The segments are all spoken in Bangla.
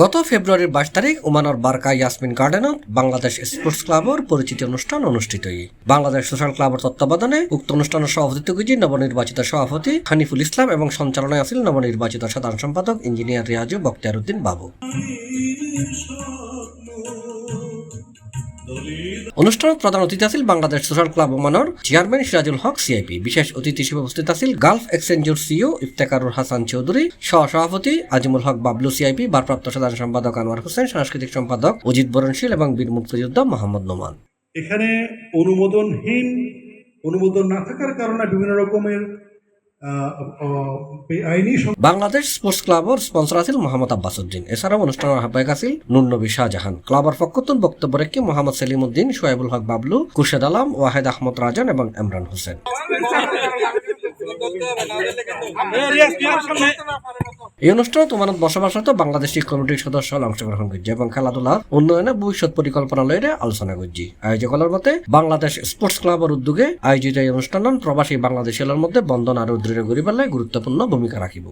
গত ফেব্রুয়ারির 22 তারিখ ওমানের বারকা ইয়াসমিন গার্ডেনত বাংলাদেশ স্পোর্টস ক্লাবর পরিচিতি অনুষ্ঠান অনুষ্ঠিত। বাংলাদেশ সোশ্যাল ক্লাবের তত্ত্বাবধানে উক্ত অনুষ্ঠানের সভাপতিত্ব করেছেন নবনির্বাচিত সভাপতি হানিফুল ইসলাম এবং সঞ্চালনায় আছেন নবনির্বাচিত সাধারণ সম্পাদক ইঞ্জিনিয়ার রিয়াজু বখতিয়ার উদ্দিন বাবু। অনুষ্ঠানত প্রধান অতিথি আছিল বাংলাদেশ সোশ্যাল ক্লাব ওমানের চেয়ারম্যান সিরাজুল হক সিআইপি। বিশেষ অতিথি হিসেবে উপস্থিত আছিল গালফ এক্সচেঞ্জের সিইও ইফতেখারুল হাসান চৌধুরী, সহ-সভাপতি আজিমুল হক বাবলু সিআইপি, ভারপ্রাপ্ত সাধারণ সম্পাদক আনোয়ার হোসেন, সাংস্কৃতিক সম্পাদক অজিত বরণশীল এবং বীর মুক্তিযোদ্ধা মোহাম্মদ নোমান। এখানে অনুমোদন না থাকার কারণে বিভিন্ন রকমের বাংলাদেশ স্পোর্টস ক্লাবর স্পন্সর আছিল মোহাম্মদ আব্বাস উদ্দিন। এছাড়াও অনুষ্ঠানের আহ্বায়ক আছিল নুর নবী শাহজাহান। ক্লাবের পক্ষতুন বক্তব্য রেখে মোহাম্মদ সেলিম উদ্দিন, শোয়েবুল হক বাবলু, খুরশেদ আলম, ওয়াহেদ আহমদ রাজন এবং ইমরান হোসেন। এই অনুষ্ঠানে ওমানত বসবাসরত বাংলাদেশি কমিটির সদস্য অংশগ্রহণ করছে এবং খেলাধুলার উন্নয়নে ভবিষ্যৎ পরিকল্পনা লইয়ে আলোচনা করছে। আয়োজকের মতে বাংলাদেশ স্পোর্টস ক্লাবের উদ্যোগে আয়োজিত এই অনুষ্ঠান প্রবাসী বাংলাদেশিদের মধ্যে বন্ধন আরো দৃঢ় করিবার গুরুত্বপূর্ণ ভূমিকা রাখিব।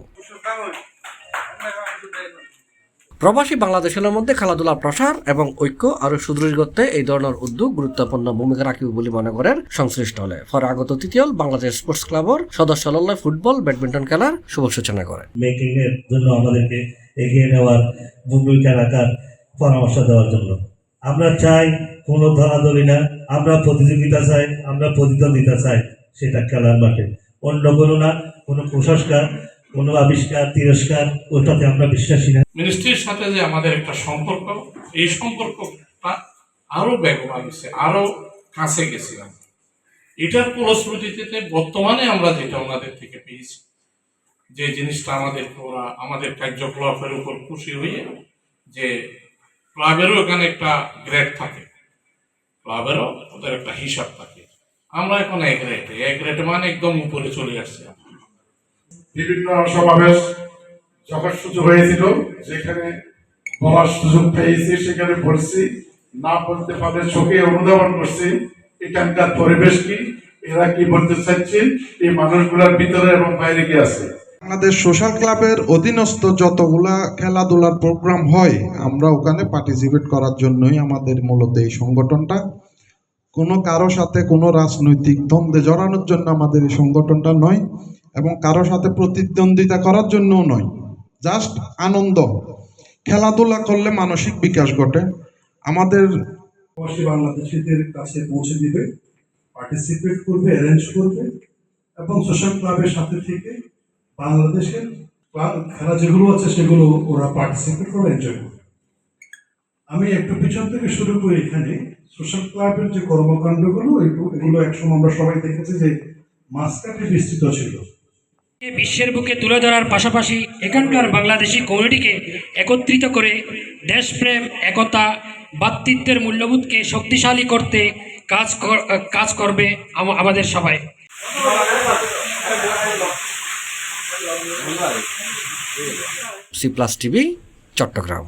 প্রবাসী বাংলাদেশের মধ্যে খেলাধুলার প্রসার এবং ঐক্য আরো সুদৃঢ় করতে এই ধরনের উদ্যোগ গুরুত্বপূর্ণ ভূমিকা রাখিব বলে মনে করেন সংশ্লিষ্ট হলে। পরে আগত তৃতীয় দল স্পোর্টস ক্লাবের সদস্য লল্লায় ফুটবল, ব্যাডমিন্টন খেলার শুভ সূচনা করে। মেকিং এর জন্য আমাদেরকে এগিয়ে নেওয়ার ভূমিকা রাখার পরামর্শ দেওয়ার জন্য আমরা চাই কোনো ধরাধরি না, আমরা প্রতিযোগিতা চাই, আমরা প্রতিদ্বন্দ্বিতা চাই, সেটা খেলার মাঠে, অন্য কোনো না, কোনো কুসংস্কার, কোনো আবিষ্কার, তিরস্কার, ওটাতে আমরা বিশ্বাসী না। মিনিস্ট্রির সাথে যে আমাদের একটা সম্পর্ক, এই সম্পর্কটা আরো ব্যাপক হয়েছে, আরো কাছে গেছিলাম। এটার ফলশ্রুতিতে বর্তমানে আমরা যেটা ওনাদের থেকে পেয়েছি, যে জিনিসটা ওরা আমাদের কার্যকলাপের উপর খুশি হয়ে, যে ক্লাবেরও এখানে একটা গ্রেড থাকে, ক্লাবেরও ওদের একটা হিসাব থাকে। আমরা এখন এক রেটে মানে একদম উপরে চলে আসছি। বিভিন্ন সমাবেশ যখন সুযোগ হয়েছিল, যেখানে বলার সুযোগ পেয়েছি সেখানে বলছি, না বলতে পারলে চোখে অনুধাবন করছি এখানকার পরিবেশ কি, এরা কি বলতে চাচ্ছেন, এই মানুষগুলোর ভিতরে এবং বাইরে কি আছে। বাংলাদেশ সোশ্যাল ক্লাবের অধীনস্থ যতগুলা খেলাধুলার প্রোগ্রাম হয়, আমরা ওখানে পার্টিসিপেট করার জন্যই আমাদের মূলত এই সংগঠনটা। কোনো কারো সাথে কোনো রাজনৈতিক দ্বন্দ্বে জড়ানোর জন্য আমাদের এই সংগঠনটা নয়, এবং কারো সাথে প্রতিদ্বন্দ্বিতা করার জন্যও নয়। জাস্ট আনন্দ, খেলাধুলা করলে মানসিক বিকাশ ঘটে। আমাদের বাংলাদেশিদের কাছে পৌঁছে দিবে, পার্টিসিপেট করবে, অ্যারেঞ্জ করবে এবং সোশ্যাল ক্লাবের সাথে থেকে বাংলাদেশের খেলা যেগুলো আছে সেগুলো ওরা পার্টিসিপেট করে এনজয় করবে। আমি একটু পিছন থেকে শুরু করি। এখানে সোশ্যাল ক্লাবের যে কর্মকাণ্ডগুলো, এগুলো একসময় আমরা সবাই দেখেছি যে মাঝখানে বিস্তৃত ছিল। বিশ্বের বুকে তুলে ধরার পাশাপাশি এখানকার বাংলাদেশি কমিউনিটিকে একত্রিত করে দেশপ্রেম, একতা, ভ্রাতৃত্বের মূল্যবোধকে শক্তিশালী করতে কাজ করবে আমাদের সবাই। C+ TV, Chittagong.